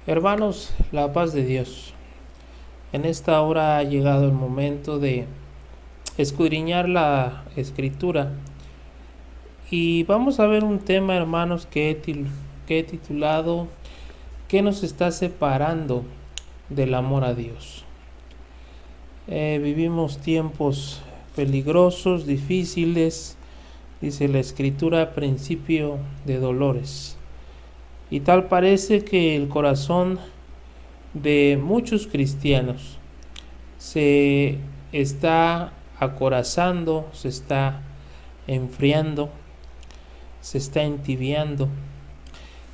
Hermanos, la paz de Dios. En esta hora ha llegado el momento de escudriñar la escritura y vamos a ver un tema, hermanos, que he titulado ¿Qué nos está separando del amor a Dios? Vivimos tiempos peligrosos, difíciles, dice la escritura, principio de dolores. Y tal parece que el corazón de muchos cristianos se está acorazando, se está enfriando, se está entibiando.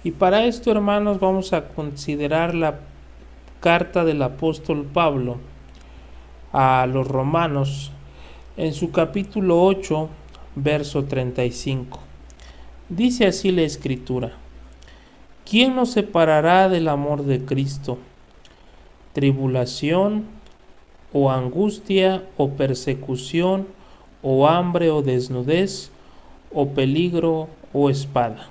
Y para esto, hermanos, vamos a considerar la carta del apóstol Pablo a los romanos en su capítulo 8, verso 35. Dice así la escritura: ¿Quién nos separará del amor de Cristo? ¿Tribulación, o angustia, o persecución, o hambre, o desnudez, o peligro, o espada?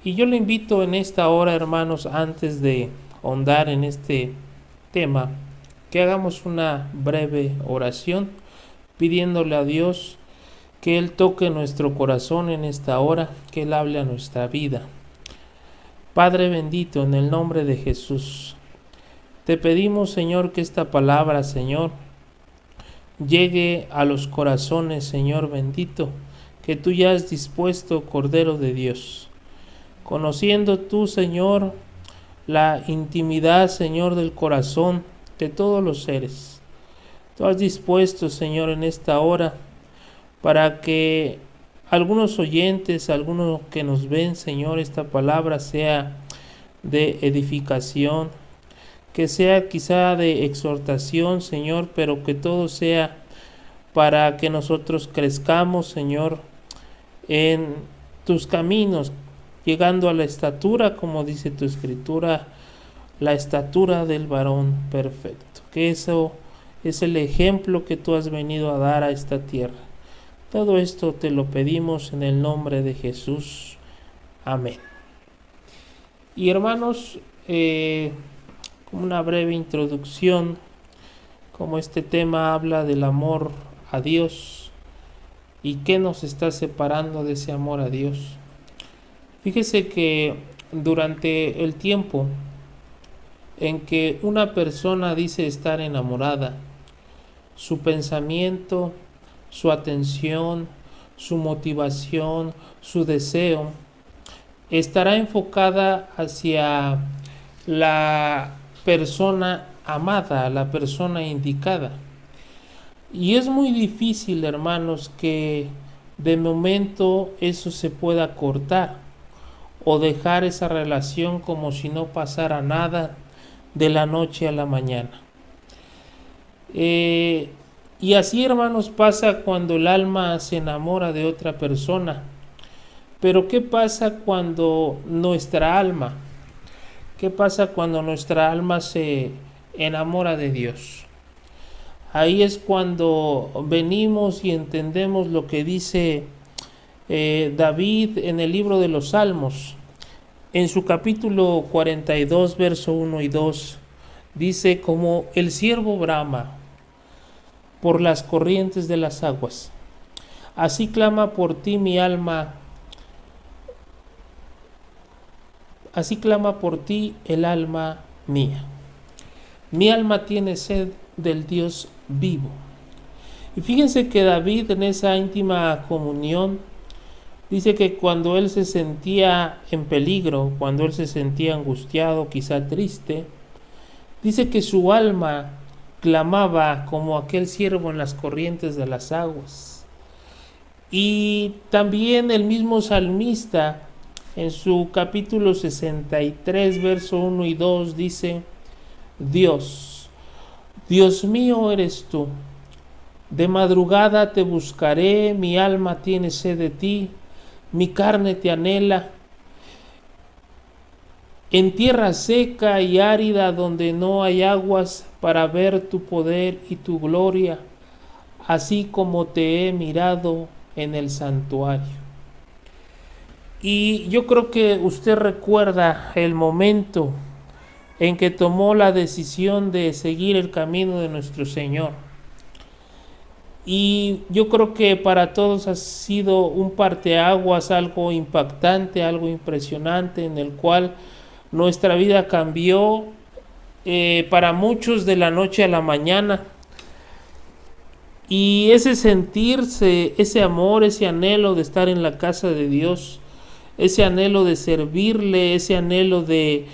Y yo le invito en esta hora, hermanos, antes de ahondar en este tema, que hagamos una breve oración pidiéndole a Dios que Él toque nuestro corazón en esta hora, que Él hable a nuestra vida. Padre bendito, en el nombre de Jesús, te pedimos, Señor, que esta palabra, Señor, llegue a los corazones, Señor bendito, que tú ya has dispuesto, Cordero de Dios. Conociendo tú, Señor, la intimidad, Señor, del corazón de todos los seres. Tú has dispuesto, Señor, en esta hora, para que algunos oyentes, algunos que nos ven, Señor, esta palabra sea de edificación, que sea quizá de exhortación, Señor, pero que todo sea para que nosotros crezcamos, Señor, en tus caminos, llegando a la estatura, como dice tu escritura, la estatura del varón perfecto. Que eso es el ejemplo que tú has venido a dar a esta tierra. Todo esto te lo pedimos en el nombre de Jesús. Amén. Y hermanos, como una breve introducción, como este tema habla del amor a Dios y qué nos está separando de ese amor a Dios. Fíjese que durante el tiempo en que una persona dice estar enamorada, su pensamiento, su atención, su motivación, su deseo, estará enfocada hacia la persona amada, la persona indicada. Y es muy difícil, hermanos, que de momento eso se pueda cortar o dejar esa relación como si no pasara nada de la noche a la mañana. Y así, hermanos, pasa cuando el alma se enamora de otra persona. Pero ¿qué pasa cuando nuestra alma? ¿Qué pasa cuando nuestra alma se enamora de Dios? Ahí es cuando venimos y entendemos lo que dice David en el libro de los Salmos. En su capítulo 42, verso 1 y 2, dice: como el ciervo brama por las corrientes de las aguas, así clama por ti mi alma, así clama por ti el alma mía. Mi alma tiene sed del Dios vivo. Y fíjense que David, en esa íntima comunión, dice que cuando él se sentía en peligro, cuando él se sentía angustiado, quizá triste, dice que su alma clamaba como aquel ciervo en las corrientes de las aguas. Y también el mismo salmista, en su capítulo 63, verso 1 y 2, dice: Dios, Dios mío eres tú, de madrugada te buscaré, mi alma tiene sed de ti, mi carne te anhela. En tierra seca y árida donde no hay aguas, para ver tu poder y tu gloria, así como te he mirado en el santuario. Y yo creo que usted recuerda el momento en que tomó la decisión de seguir el camino de nuestro Señor. Y yo creo que para todos ha sido un parteaguas, algo impactante, algo impresionante, en el cual nuestra vida cambió para muchos de la noche a la mañana. Y ese sentirse, ese amor, ese anhelo de estar en la casa de Dios, ese anhelo de servirle, ese anhelo de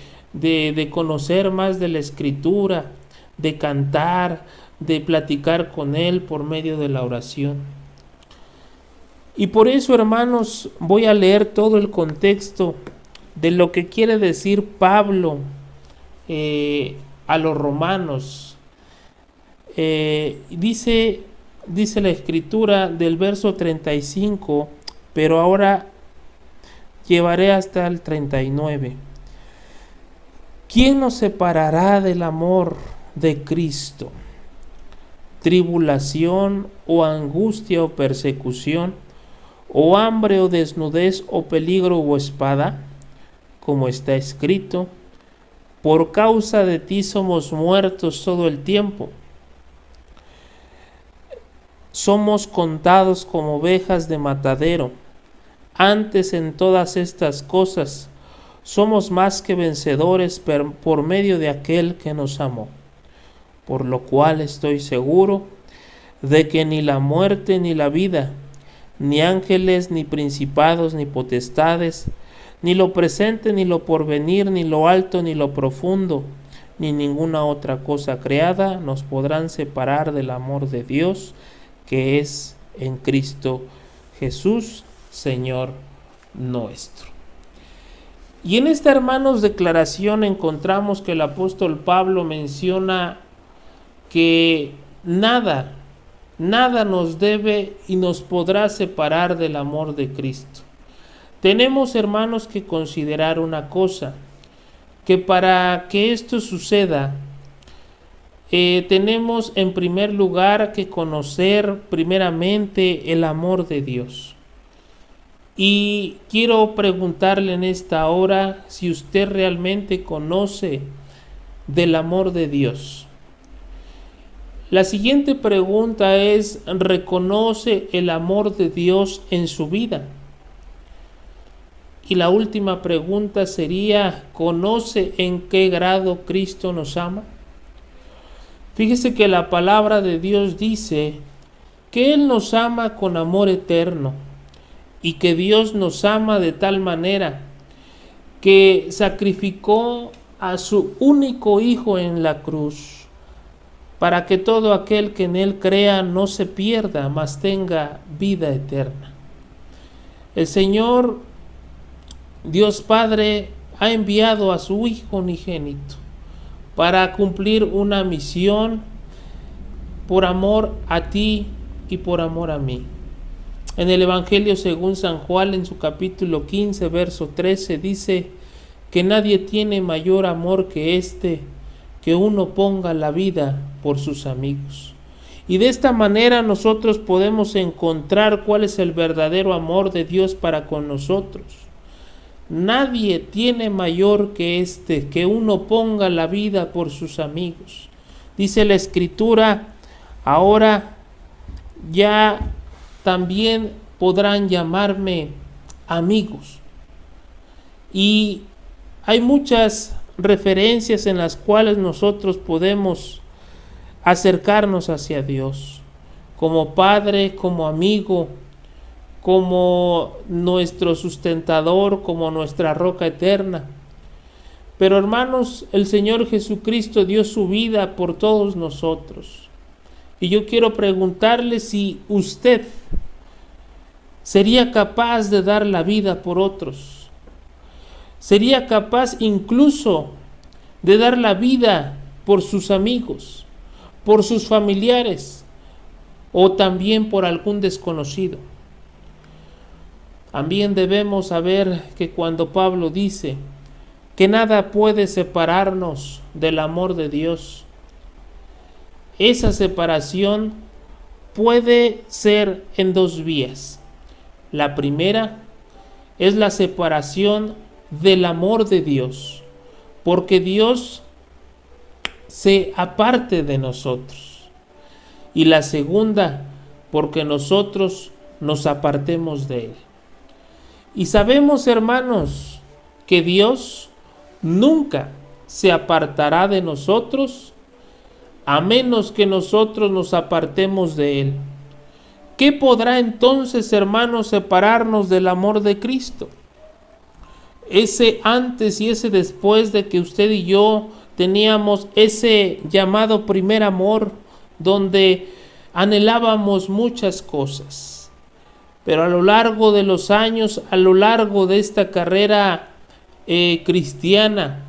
conocer más de la Escritura, de cantar, de platicar con Él por medio de la oración. Y por eso, hermanos, voy a leer todo el contexto de lo que quiere decir Pablo a los romanos. Dice la Escritura del verso 35, pero ahora llevaré hasta el 39. ¿Quién nos separará del amor de Cristo? ¿Tribulación o angustia o persecución, o hambre o desnudez o peligro o espada? Como está escrito, por causa de ti somos muertos todo el tiempo. Somos contados como ovejas de matadero. Antes en todas estas cosas somos más que vencedores por medio de aquel que nos amó. Por lo cual estoy seguro de que ni la muerte ni la vida, ni ángeles, ni principados, ni potestades, ni lo presente, ni lo porvenir, ni lo alto, ni lo profundo, ni ninguna otra cosa creada nos podrán separar del amor de Dios que es en Cristo Jesús, Señor nuestro. Y en esta, hermanos, declaración encontramos que el apóstol Pablo menciona que nada nos debe y nos podrá separar del amor de Cristo. Tenemos, hermanos, que considerar una cosa, que para que esto suceda, tenemos en primer lugar que conocer primeramente el amor de Dios. Y quiero preguntarle en esta hora si usted realmente conoce del amor de Dios. La siguiente pregunta es: ¿reconoce el amor de Dios en su vida? Y la última pregunta sería: ¿conoce en qué grado Cristo nos ama? Fíjese que la palabra de Dios dice que Él nos ama con amor eterno, y que Dios nos ama de tal manera que sacrificó a su único Hijo en la cruz, para que todo aquel que en Él crea no se pierda, mas tenga vida eterna. El Señor Dios Padre ha enviado a su Hijo unigénito para cumplir una misión por amor a ti y por amor a mí. En el Evangelio según San Juan, en su capítulo 15, verso 13, dice que nadie tiene mayor amor que este, que uno ponga la vida por sus amigos. Y de esta manera nosotros podemos encontrar cuál es el verdadero amor de Dios para con nosotros. Nadie tiene mayor que este, que uno ponga la vida por sus amigos. Dice la Escritura: ahora ya también podrán llamarme amigos. Y hay muchas referencias en las cuales nosotros podemos acercarnos hacia Dios, como Padre, como amigo, como nuestro sustentador, como nuestra roca eterna. Pero, hermanos, el Señor Jesucristo dio su vida por todos nosotros. Y yo quiero preguntarle si usted sería capaz de dar la vida por otros. Sería capaz incluso de dar la vida por sus amigos, por sus familiares o también por algún desconocido. También debemos saber que cuando Pablo dice que nada puede separarnos del amor de Dios, esa separación puede ser en dos vías. La primera es la separación del amor de Dios, porque Dios se aparte de nosotros. Y la segunda, porque nosotros nos apartemos de Él. Y sabemos, hermanos, que Dios nunca se apartará de nosotros a menos que nosotros nos apartemos de Él. ¿Qué podrá entonces, hermanos, separarnos del amor de Cristo? Ese antes y ese después de que usted y yo teníamos ese llamado primer amor, donde anhelábamos muchas cosas. Pero a lo largo de los años, a lo largo de esta carrera cristiana,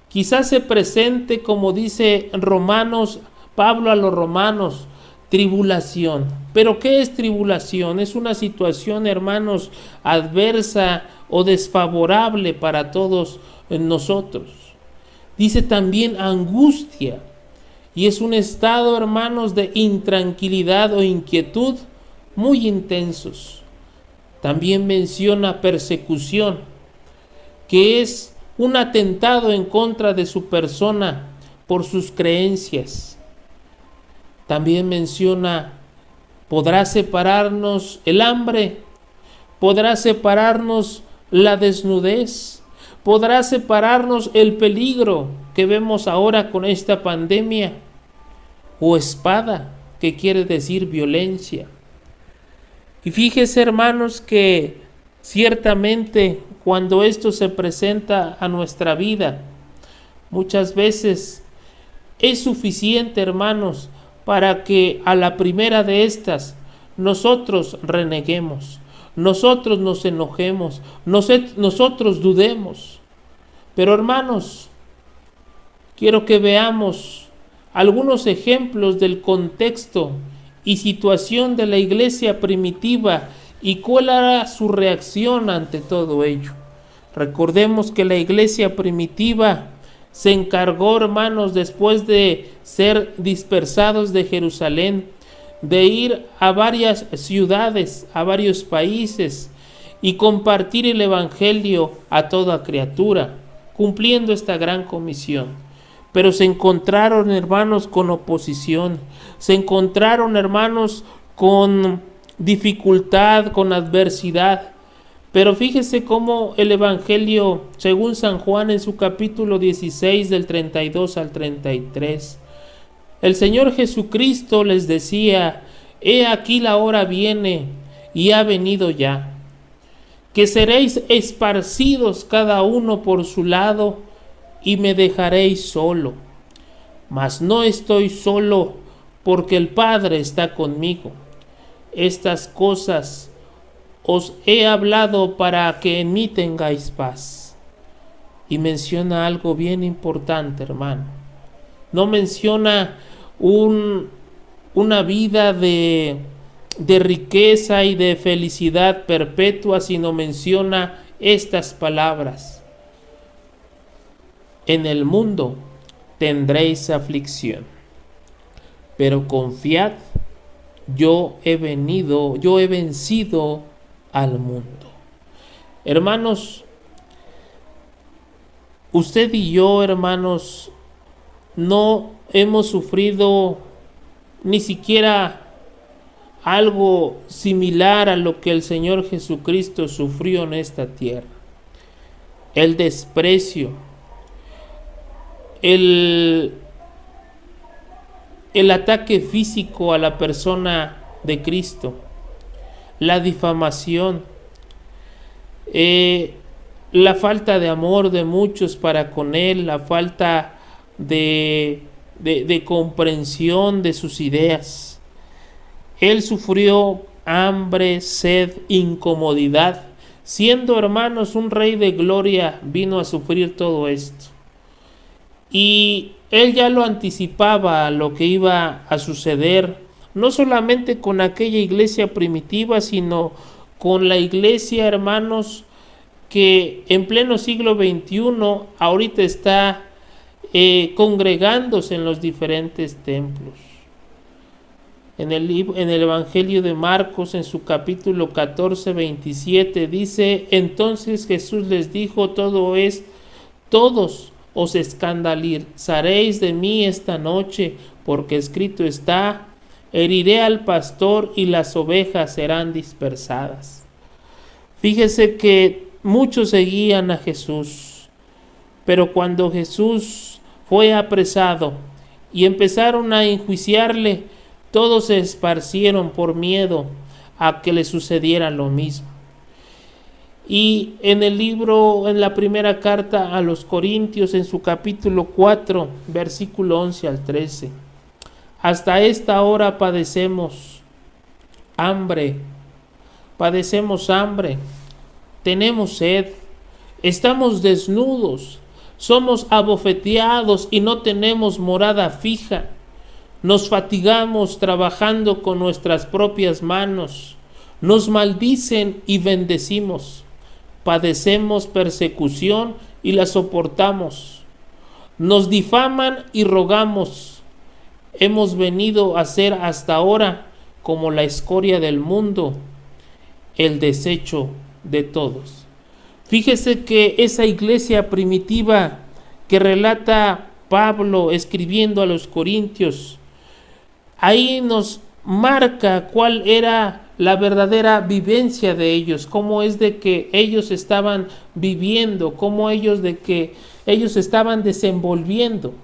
quizás se presente, como dice Romanos, Pablo a los romanos, tribulación. ¿Pero qué es tribulación? Es una situación, hermanos, adversa o desfavorable para todos nosotros. Dice también angustia, y es un estado, hermanos, de intranquilidad o inquietud muy intensos. También menciona persecución, que es un atentado en contra de su persona por sus creencias. También menciona, podrá separarnos el hambre, podrá separarnos la desnudez, podrá separarnos el peligro que vemos ahora con esta pandemia, o espada, que quiere decir violencia. Y fíjese, hermanos, que ciertamente cuando esto se presenta a nuestra vida, muchas veces es suficiente, hermanos, para que a la primera de estas nosotros reneguemos, nosotros nos enojemos, nosotros dudemos. Pero, hermanos, quiero que veamos algunos ejemplos del contexto y situación de la iglesia primitiva y cuál era su reacción ante todo ello. Recordemos que la iglesia primitiva se encargó, hermanos, después de ser dispersados de Jerusalén, de ir a varias ciudades, a varios países y compartir el evangelio a toda criatura, cumpliendo esta gran comisión. Pero se encontraron, hermanos, con oposición, se encontraron, hermanos, con dificultad, con adversidad. Pero fíjese cómo el Evangelio, según San Juan en su capítulo 16, del 32 al 33, el Señor Jesucristo les decía: he aquí la hora viene y ha venido ya, que seréis esparcidos cada uno por su lado y me dejaréis solo. Mas no estoy solo, porque el Padre está conmigo. Estas cosas os he hablado para que en mí tengáis paz. Y menciona algo bien importante, hermano. No menciona una vida de riqueza y de felicidad perpetua, sino menciona estas palabras: en el mundo tendréis aflicción, pero confiad, yo he vencido al mundo. Hermanos, usted y yo, hermanos, no hemos sufrido ni siquiera algo similar a lo que el Señor Jesucristo sufrió en esta tierra. El desprecio, el ataque físico a la persona de Cristo, la difamación, la falta de amor de muchos para con Él, la falta de comprensión de sus ideas. Él sufrió hambre, sed, incomodidad. Siendo, hermanos, un rey de gloria, vino a sufrir todo esto. Y Él ya lo anticipaba lo que iba a suceder, no solamente con aquella iglesia primitiva, sino con la iglesia, hermanos, que en pleno siglo XXI ahorita está congregándose en los diferentes templos. en el Evangelio de Marcos, en su capítulo 14, 27, dice: entonces Jesús les dijo, todos os escandalizaréis de mí esta noche, porque escrito está: heriré al pastor y las ovejas serán dispersadas. Fíjese que muchos seguían a Jesús, pero cuando Jesús fue apresado y empezaron a enjuiciarle, todos se esparcieron por miedo a que le sucediera lo mismo. Y en el libro, en la primera carta a los Corintios, en su capítulo 4, versículo 11 al 13, hasta esta hora padecemos hambre, tenemos sed, estamos desnudos, somos abofeteados y no tenemos morada fija. Nos fatigamos trabajando con nuestras propias manos. Nos maldicen y bendecimos. Padecemos persecución y la soportamos. Nos difaman y rogamos. Hemos venido a ser hasta ahora como la escoria del mundo, el desecho de todos. Fíjese que esa iglesia primitiva que relata Pablo escribiendo a los Corintios, ahí nos marca cuál era la verdadera vivencia de ellos, cómo es de que ellos estaban viviendo, cómo ellos estaban desenvolviendo.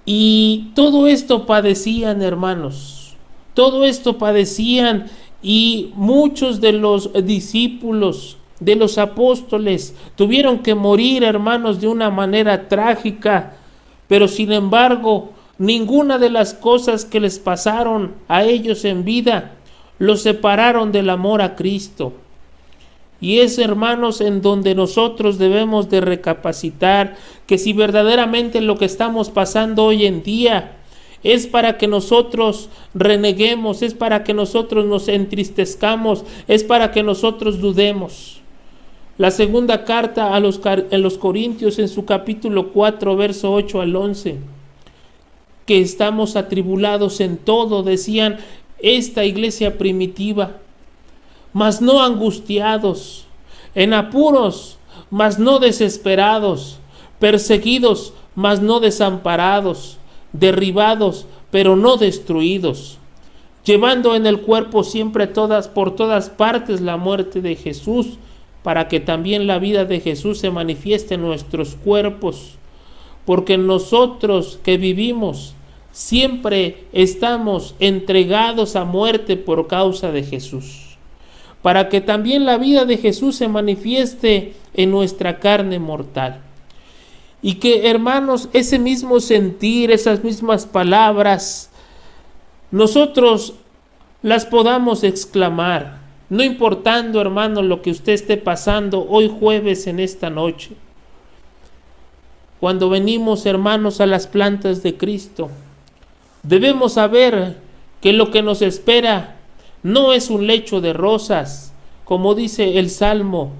Y todo esto padecían, hermanos, todo esto padecían, y muchos de los discípulos, de los apóstoles, tuvieron que morir, hermanos, de una manera trágica, pero sin embargo, ninguna de las cosas que les pasaron a ellos en vida los separaron del amor a Cristo. Y es, hermanos, en donde nosotros debemos de recapacitar que si verdaderamente lo que estamos pasando hoy en día es para que nosotros reneguemos, es para que nosotros nos entristezcamos, es para que nosotros dudemos. La segunda carta a los Corintios, en su capítulo 4, verso 8 al 11, que estamos atribulados en todo, decían esta iglesia primitiva, mas no angustiados, en apuros, mas no desesperados, perseguidos, mas no desamparados, derribados, pero no destruidos, llevando en el cuerpo siempre por todas partes la muerte de Jesús, para que también la vida de Jesús se manifieste en nuestros cuerpos, porque nosotros que vivimos siempre estamos entregados a muerte por causa de Jesús, para que también la vida de Jesús se manifieste en nuestra carne mortal. Y que, hermanos, ese mismo sentir, esas mismas palabras, nosotros las podamos exclamar, no importando, hermano, lo que usted esté pasando hoy jueves en esta noche. Cuando venimos, hermanos, a las plantas de Cristo, debemos saber que lo que nos espera no es un lecho de rosas, como dice el Salmo,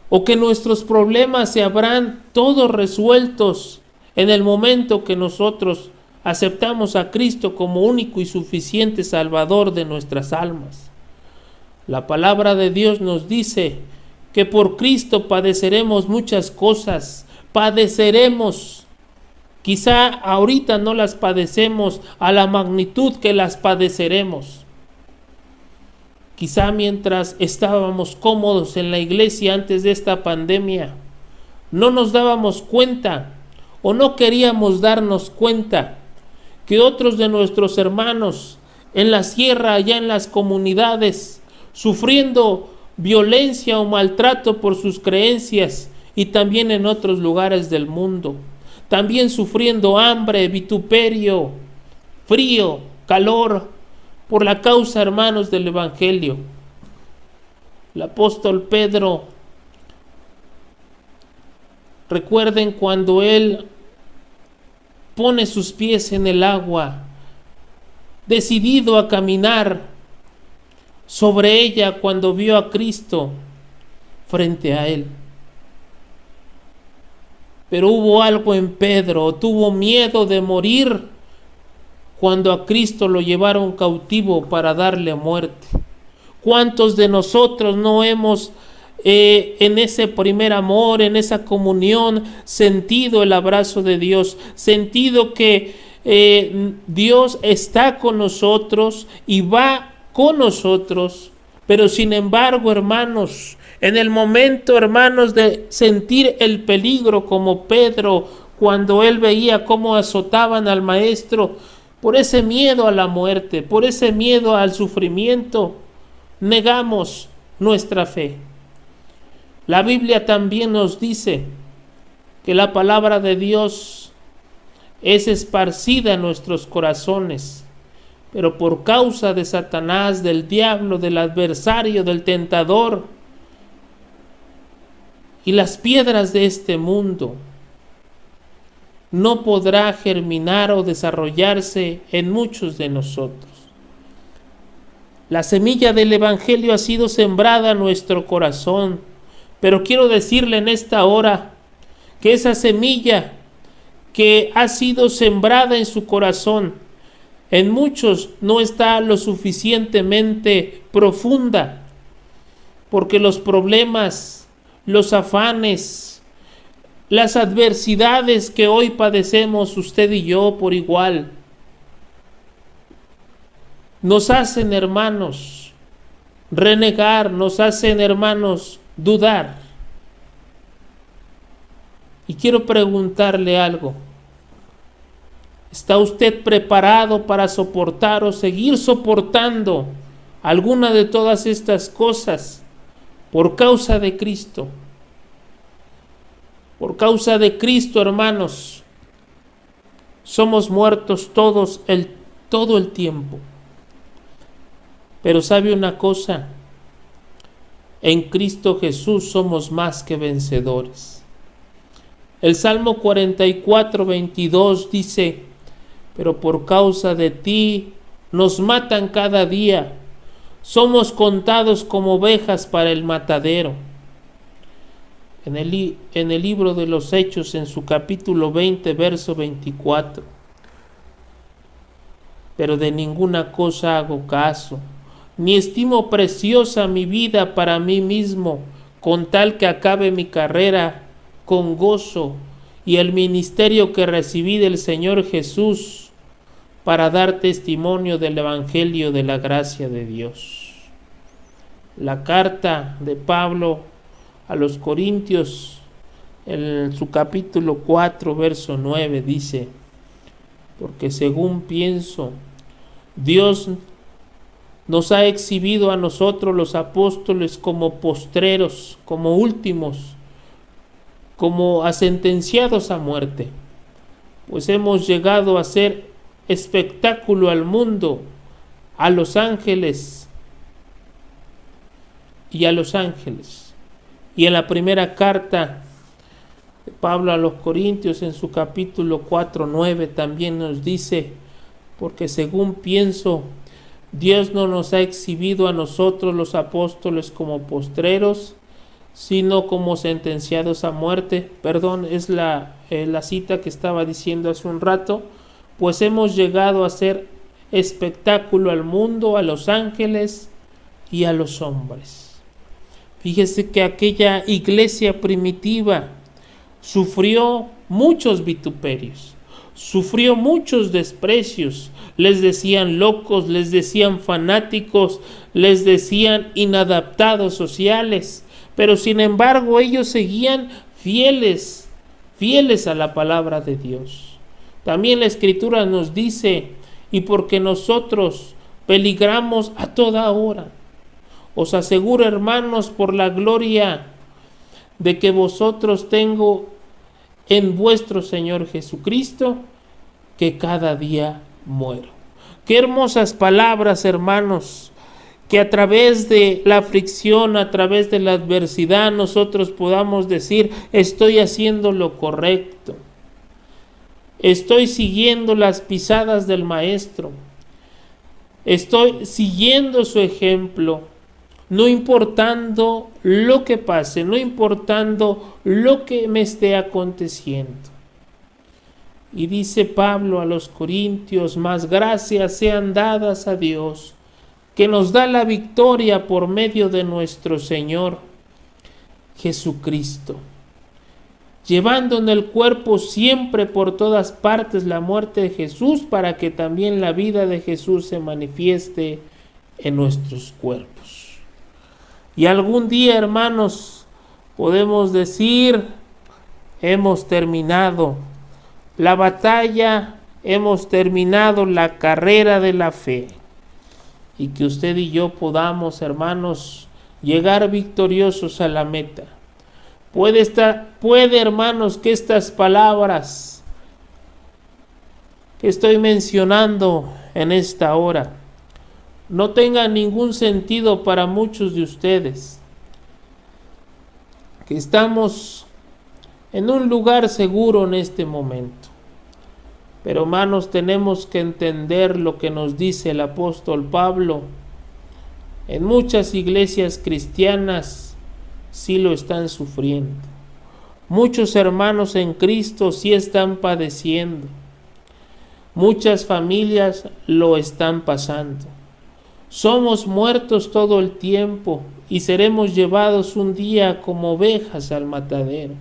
o que nuestros problemas se habrán todos resueltos en el momento que nosotros aceptamos a Cristo como único y suficiente Salvador de nuestras almas. La palabra de Dios nos dice que por Cristo padeceremos muchas cosas, padeceremos. Quizá ahorita no las padecemos a la magnitud que las padeceremos. Quizá mientras estábamos cómodos en la iglesia antes de esta pandemia, no nos dábamos cuenta o no queríamos darnos cuenta que otros de nuestros hermanos en la sierra, allá en las comunidades, sufriendo violencia o maltrato por sus creencias, y también en otros lugares del mundo, también sufriendo hambre, vituperio, frío, calor, por la causa, hermanos, del Evangelio. El apóstol Pedro, recuerden cuando él pone sus pies en el agua, decidido a caminar sobre ella cuando vio a Cristo frente a él. Pero hubo algo en Pedro, tuvo miedo de morir cuando a Cristo lo llevaron cautivo para darle muerte? ¿Cuántos de nosotros no hemos en ese primer amor, en esa comunión, sentido el abrazo de Dios, sentido que Dios está con nosotros y va con nosotros? Pero sin embargo, hermanos, en el momento, hermanos, de sentir el peligro, como Pedro, cuando él veía cómo azotaban al maestro, por ese miedo a la muerte, por ese miedo al sufrimiento, negamos nuestra fe. La Biblia también nos dice que la palabra de Dios es esparcida en nuestros corazones, pero por causa de Satanás, del diablo, del adversario, del tentador y las piedras de este mundo, no podrá germinar o desarrollarse en muchos de nosotros. La semilla del Evangelio ha sido sembrada en nuestro corazón, pero quiero decirle en esta hora que esa semilla que ha sido sembrada en su corazón, en muchos no está lo suficientemente profunda, porque los problemas, los afanes, las adversidades que hoy padecemos usted y yo por igual, nos hacen, hermanos, renegar, nos hacen, hermanos, dudar. Y quiero preguntarle algo. ¿Está usted preparado para soportar o seguir soportando alguna de todas estas cosas por causa de Cristo? Por causa de Cristo, hermanos, somos muertos todo el tiempo. Pero ¿sabe una cosa? En Cristo Jesús somos más que vencedores. El Salmo 44, 22 dice: pero por causa de ti nos matan cada día, somos contados como ovejas para el matadero. En el libro de los Hechos, en su capítulo 20, verso 24. Pero de ninguna cosa hago caso, ni estimo preciosa mi vida para mí mismo, con tal que acabe mi carrera con gozo y el ministerio que recibí del Señor Jesús, para dar testimonio del Evangelio de la gracia de Dios. La carta de Pablo a los Corintios, en su capítulo 4, verso 9, dice: porque según pienso, Dios nos ha exhibido a nosotros los apóstoles como postreros, como últimos, como a sentenciados a muerte, pues hemos llegado a ser espectáculo al mundo, a los ángeles y a los ángeles. Y en la primera carta de Pablo a los Corintios, en su capítulo 4, 9, también nos dice: porque según pienso, Dios no nos ha exhibido a nosotros los apóstoles como postreros, sino como sentenciados a muerte. Perdón, es la cita que estaba diciendo hace un rato. Pues hemos llegado a ser espectáculo al mundo, a los ángeles y a los hombres. Fíjese que aquella iglesia primitiva sufrió muchos vituperios, sufrió muchos desprecios. Les decían locos, les decían fanáticos, les decían inadaptados sociales, pero sin embargo ellos seguían fieles a la palabra de Dios. También la Escritura nos dice: y porque nosotros peligramos a toda hora, os aseguro, hermanos, por la gloria de que vosotros tengo en vuestro Señor Jesucristo, que cada día muero. Qué hermosas palabras, hermanos, que a través de la aflicción, a través de la adversidad, nosotros podamos decir: estoy haciendo lo correcto, estoy siguiendo las pisadas del Maestro, estoy siguiendo su ejemplo, no importando lo que pase, no importando lo que me esté aconteciendo. Y dice Pablo a los Corintios: más gracias sean dadas a Dios, que nos da la victoria por medio de nuestro Señor Jesucristo, llevando en el cuerpo siempre por todas partes la muerte de Jesús, para que también la vida de Jesús se manifieste en nuestros cuerpos. Y algún día, hermanos, podemos decir: hemos terminado la batalla, hemos terminado la carrera de la fe, y que usted y yo podamos, hermanos, llegar victoriosos a la meta. Puede, hermanos, que estas palabras que estoy mencionando en esta hora no tengan ningún sentido para muchos de ustedes, que estamos en un lugar seguro en este momento. Pero, hermanos, tenemos que entender lo que nos dice el apóstol Pablo. En muchas iglesias cristianas sí lo están sufriendo. Muchos hermanos en Cristo sí están padeciendo. Muchas familias lo están pasando. Somos muertos todo el tiempo y seremos llevados un día como ovejas al matadero.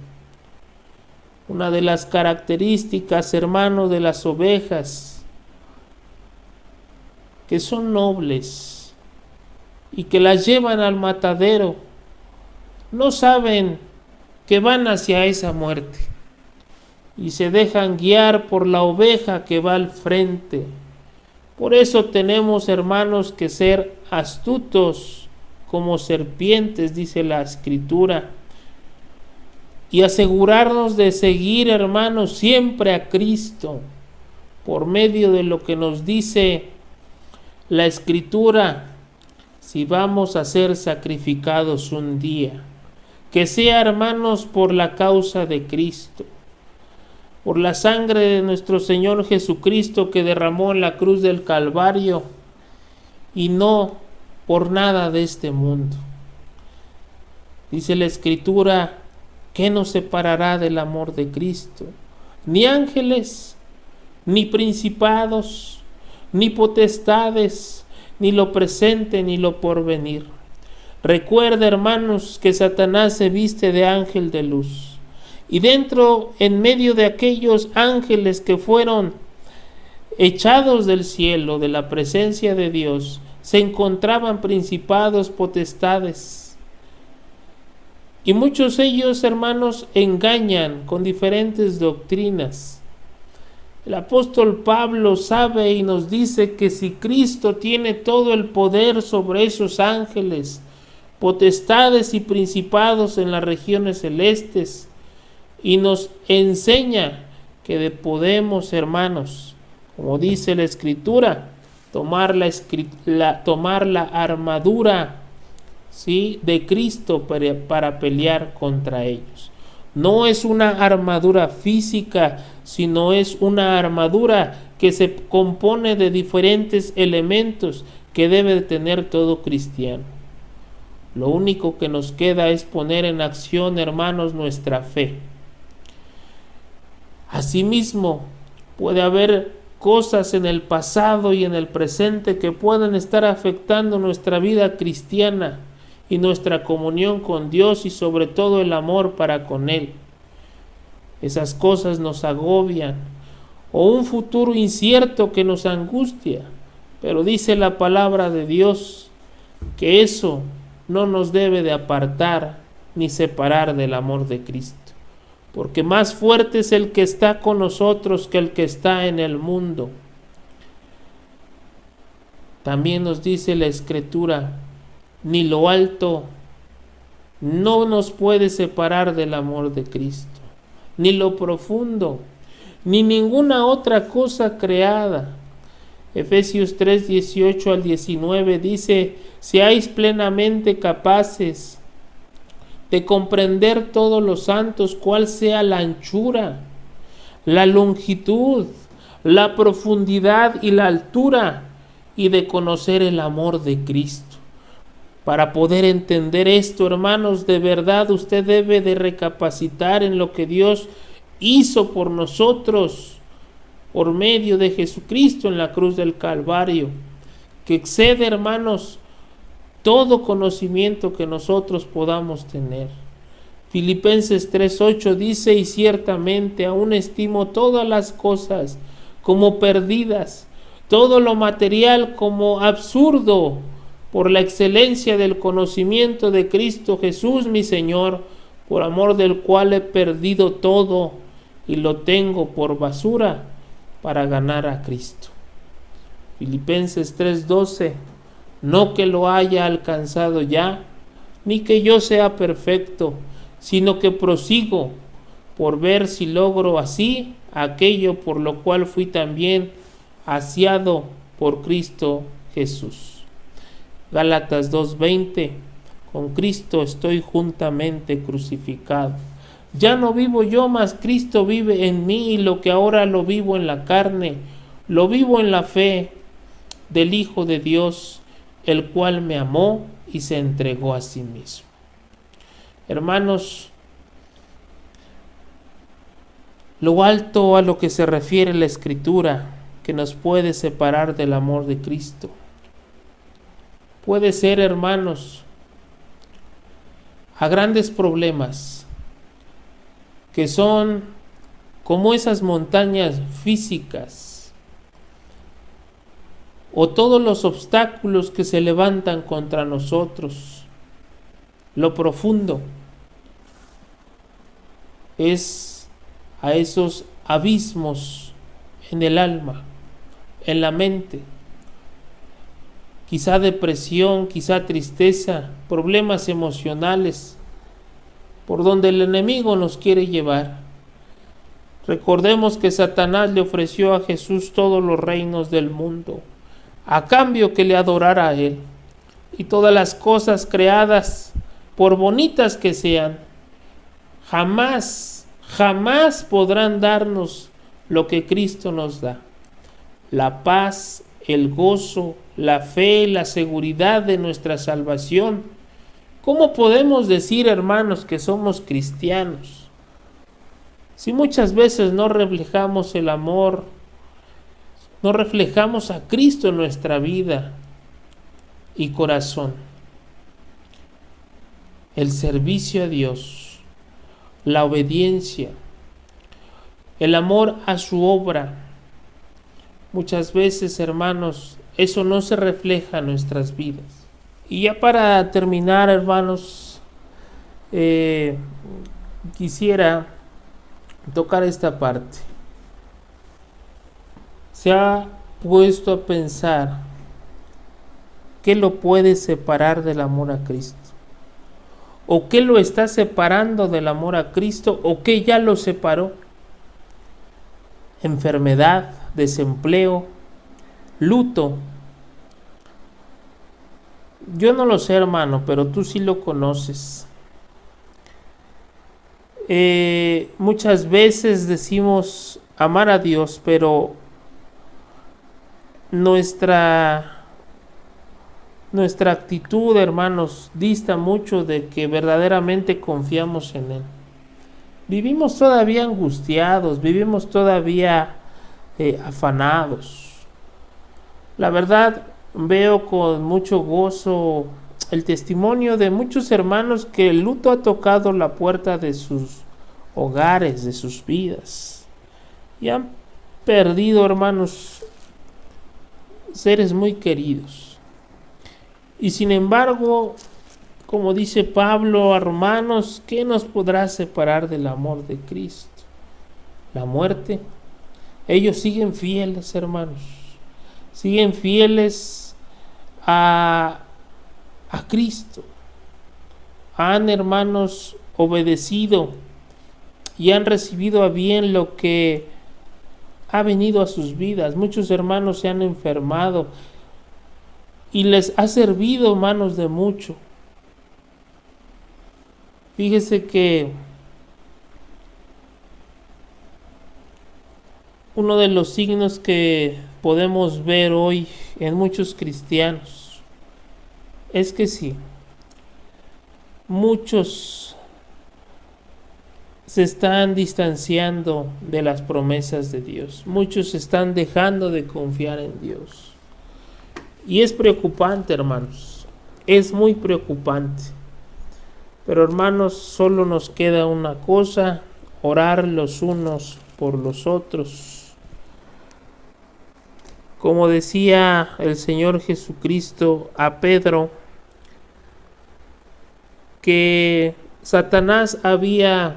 Una de las características, hermanos, de las ovejas, que son nobles y que las llevan al matadero, no saben que van hacia esa muerte y se dejan guiar por la oveja que va al frente. Por eso tenemos, hermanos, que ser astutos como serpientes, dice la Escritura, y asegurarnos de seguir, hermanos, siempre a Cristo, por medio de lo que nos dice la Escritura, si vamos a ser sacrificados un día. Que sea, hermanos, por la causa de Cristo, por la sangre de nuestro Señor Jesucristo que derramó en la cruz del Calvario, y no por nada de este mundo. Dice la Escritura: ¿qué nos separará del amor de Cristo? Ni ángeles, ni principados, ni potestades, ni lo presente, ni lo porvenir. Recuerda, hermanos, que Satanás se viste de ángel de luz. Y dentro, en medio de aquellos ángeles que fueron echados del cielo, de la presencia de Dios, se encontraban principados, potestades. Y muchos de ellos, hermanos, engañan con diferentes doctrinas. El apóstol Pablo sabe y nos dice que si Cristo tiene todo el poder sobre esos ángeles, potestades y principados en las regiones celestes, y nos enseña que podemos, hermanos, como dice la Escritura, tomar la armadura, ¿sí?, de Cristo para pelear contra ellos. No es una armadura física, sino es una armadura que se compone de diferentes elementos que debe de tener todo cristiano. Lo único que nos queda es poner en acción, hermanos, nuestra fe. Asimismo, puede haber cosas en el pasado y en el presente que puedan estar afectando nuestra vida cristiana y nuestra comunión con Dios, y sobre todo el amor para con Él. Esas cosas nos agobian, o un futuro incierto que nos angustia, pero dice la palabra de Dios que eso no nos debe de apartar ni separar del amor de Cristo, porque más fuerte es el que está con nosotros que el que está en el mundo. También nos dice la Escritura: ni lo alto no nos puede separar del amor de Cristo, ni lo profundo, ni ninguna otra cosa creada. Efesios 3, 18 al 19 dice: seáis plenamente capaces de comprender todos los santos cuál sea la anchura, la longitud, la profundidad y la altura, y de conocer el amor de Cristo. Para poder entender esto, hermanos, de verdad usted debe de recapacitar en lo que Dios hizo por nosotros por medio de Jesucristo en la cruz del Calvario, que excede, hermanos, todo conocimiento que nosotros podamos tener. Filipenses 3:8 dice: y ciertamente aún estimo todas las cosas como perdidas, todo lo material como absurdo, por la excelencia del conocimiento de Cristo Jesús mi Señor, por amor del cual he perdido todo y lo tengo por basura para ganar a Cristo. Filipenses 3:12: no que lo haya alcanzado ya, ni que yo sea perfecto, sino que prosigo por ver si logro así aquello por lo cual fui también asiado por Cristo Jesús. Gálatas 2:20: con Cristo estoy juntamente crucificado. Ya no vivo yo, mas Cristo vive en mí, y lo que ahora lo vivo en la carne, lo vivo en la fe del Hijo de Dios, el cual me amó y se entregó a sí mismo. Hermanos, lo alto a lo que se refiere la Escritura que nos puede separar del amor de Cristo puede ser, hermanos, a grandes problemas que son como esas montañas físicas o todos los obstáculos que se levantan contra nosotros. Lo profundo es a esos abismos en el alma, en la mente, quizá depresión, quizá tristeza, problemas emocionales, por donde el enemigo nos quiere llevar. Recordemos que Satanás le ofreció a Jesús todos los reinos del mundo, a cambio que le adorara a él, y todas las cosas creadas, por bonitas que sean, jamás podrán darnos lo que Cristo nos da: la paz, el gozo, la fe, la seguridad de nuestra salvación. ¿Cómo podemos decir, hermanos, que somos cristianos si muchas veces no reflejamos el amor, no reflejamos a Cristo en nuestra vida y corazón? El servicio a Dios, la obediencia, el amor a su obra. Muchas veces, hermanos, eso no se refleja en nuestras vidas. Y ya para terminar, hermanos, quisiera tocar esta parte. Se ha puesto a pensar qué lo puede separar del amor a Cristo, o qué lo está separando del amor a Cristo, o qué ya lo separó. Enfermedad, desempleo, luto. Yo no lo sé, hermano, pero tú sí lo conoces. Muchas veces decimos amar a Dios, pero nuestra actitud, hermanos, dista mucho de que verdaderamente confiamos en Él. Vivimos todavía angustiados, vivimos todavía afanados. La verdad, veo con mucho gozo el testimonio de muchos hermanos que el luto ha tocado la puerta de sus hogares, de sus vidas, y han perdido, hermanos, seres muy queridos. Y sin embargo, como dice Pablo a Romanos, ¿qué nos podrá separar del amor de Cristo? La muerte. Ellos siguen fieles, hermanos. Siguen fieles a Cristo. Han, hermanos, obedecido y han recibido a bien lo que ha venido a sus vidas. Muchos hermanos se han enfermado y les ha servido, hermanos, de mucho. Fíjese que uno de los signos que podemos ver hoy en muchos cristianos es que sí, muchos se están distanciando de las promesas de Dios. Muchos están dejando de confiar en Dios. Y es preocupante, hermanos. Es muy preocupante. Pero, hermanos, solo nos queda una cosa: orar los unos por los otros. Como decía el Señor Jesucristo a Pedro, que Satanás había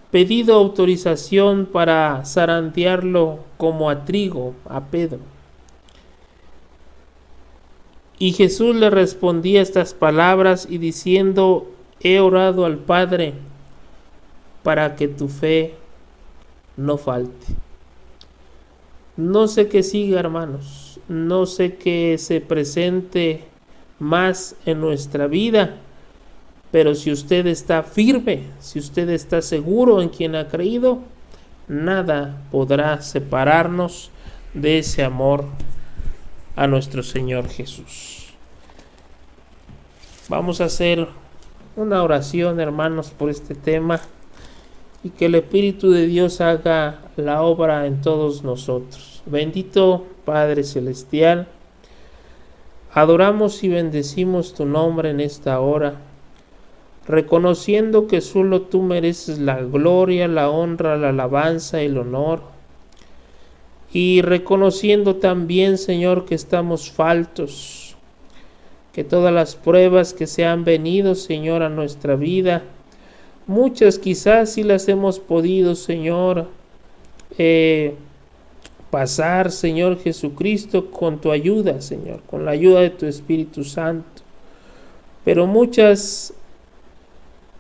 pedido autorización para zarandearlo como a trigo a Pedro. Y Jesús le respondía estas palabras y diciendo: he orado al Padre para que tu fe no falte. No sé qué siga, hermanos, no sé qué se presente más en nuestra vida, pero si usted está firme, si usted está seguro en quien ha creído, nada podrá separarnos de ese amor a nuestro Señor Jesús. Vamos a hacer una oración, hermanos, por este tema, y que el Espíritu de Dios haga la obra en todos nosotros. Bendito Padre Celestial, adoramos y bendecimos tu nombre en esta hora, reconociendo que solo tú mereces la gloria, la honra, la alabanza y el honor, y reconociendo también, Señor, que estamos faltos, que todas las pruebas que se han venido, Señor, a nuestra vida, muchas quizás sí las hemos podido, Señor, pasar, Señor Jesucristo, con tu ayuda, Señor, con la ayuda de tu Espíritu Santo, pero muchas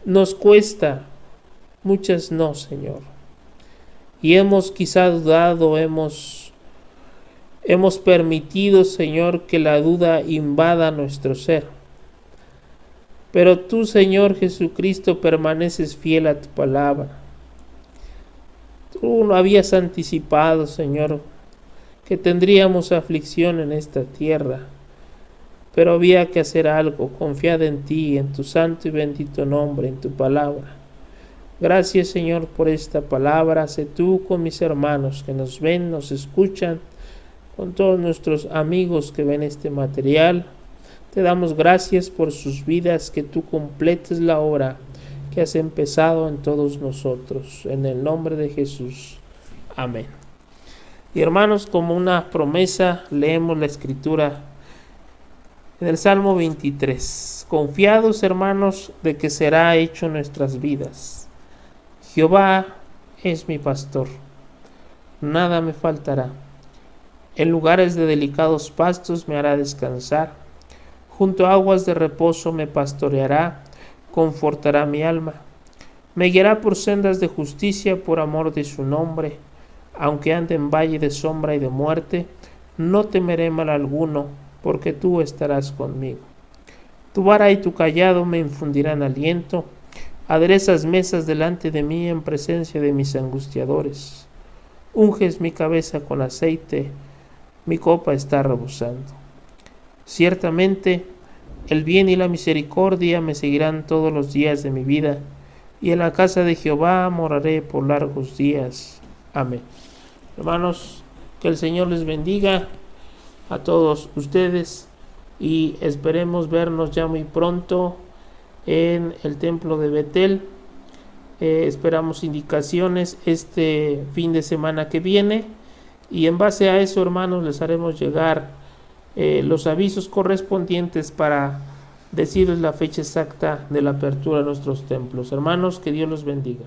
nos cuesta, muchas no, Señor. Y hemos quizá dudado, hemos permitido, Señor, que la duda invada nuestro ser. Pero tú, Señor Jesucristo, permaneces fiel a tu palabra. Tú no habías anticipado, Señor, que tendríamos aflicción en esta tierra. Pero había que hacer algo, confiad en ti, en tu santo y bendito nombre, en tu palabra. Gracias, Señor, por esta palabra. Sé tú con mis hermanos que nos ven, nos escuchan, con todos nuestros amigos que ven este material. Te damos gracias por sus vidas, que tú completes la obra que has empezado en todos nosotros. En el nombre de Jesús. Amén. Y hermanos, como una promesa, leemos la Escritura en el Salmo 23. Confiados, hermanos, de que será hecho en nuestras vidas. Jehová es mi pastor, nada me faltará. En lugares de delicados pastos me hará descansar. Junto a aguas de reposo me pastoreará, confortará mi alma. Me guiará por sendas de justicia por amor de su nombre. Aunque ande en valle de sombra y de muerte, no temeré mal alguno, porque tú estarás conmigo. Tu vara y tu cayado me infundirán aliento. Aderezas mesas delante de mí en presencia de mis angustiadores. Unges mi cabeza con aceite, mi copa está rebosando. Ciertamente, el bien y la misericordia me seguirán todos los días de mi vida, y en la casa de Jehová moraré por largos días. Amén. Hermanos, que el Señor les bendiga a todos ustedes y esperemos vernos ya muy pronto en el templo de Betel. Esperamos indicaciones este fin de semana que viene, y en base a eso, hermanos, les haremos llegar los avisos correspondientes para decirles la fecha exacta de la apertura de nuestros templos. Hermanos, que Dios los bendiga.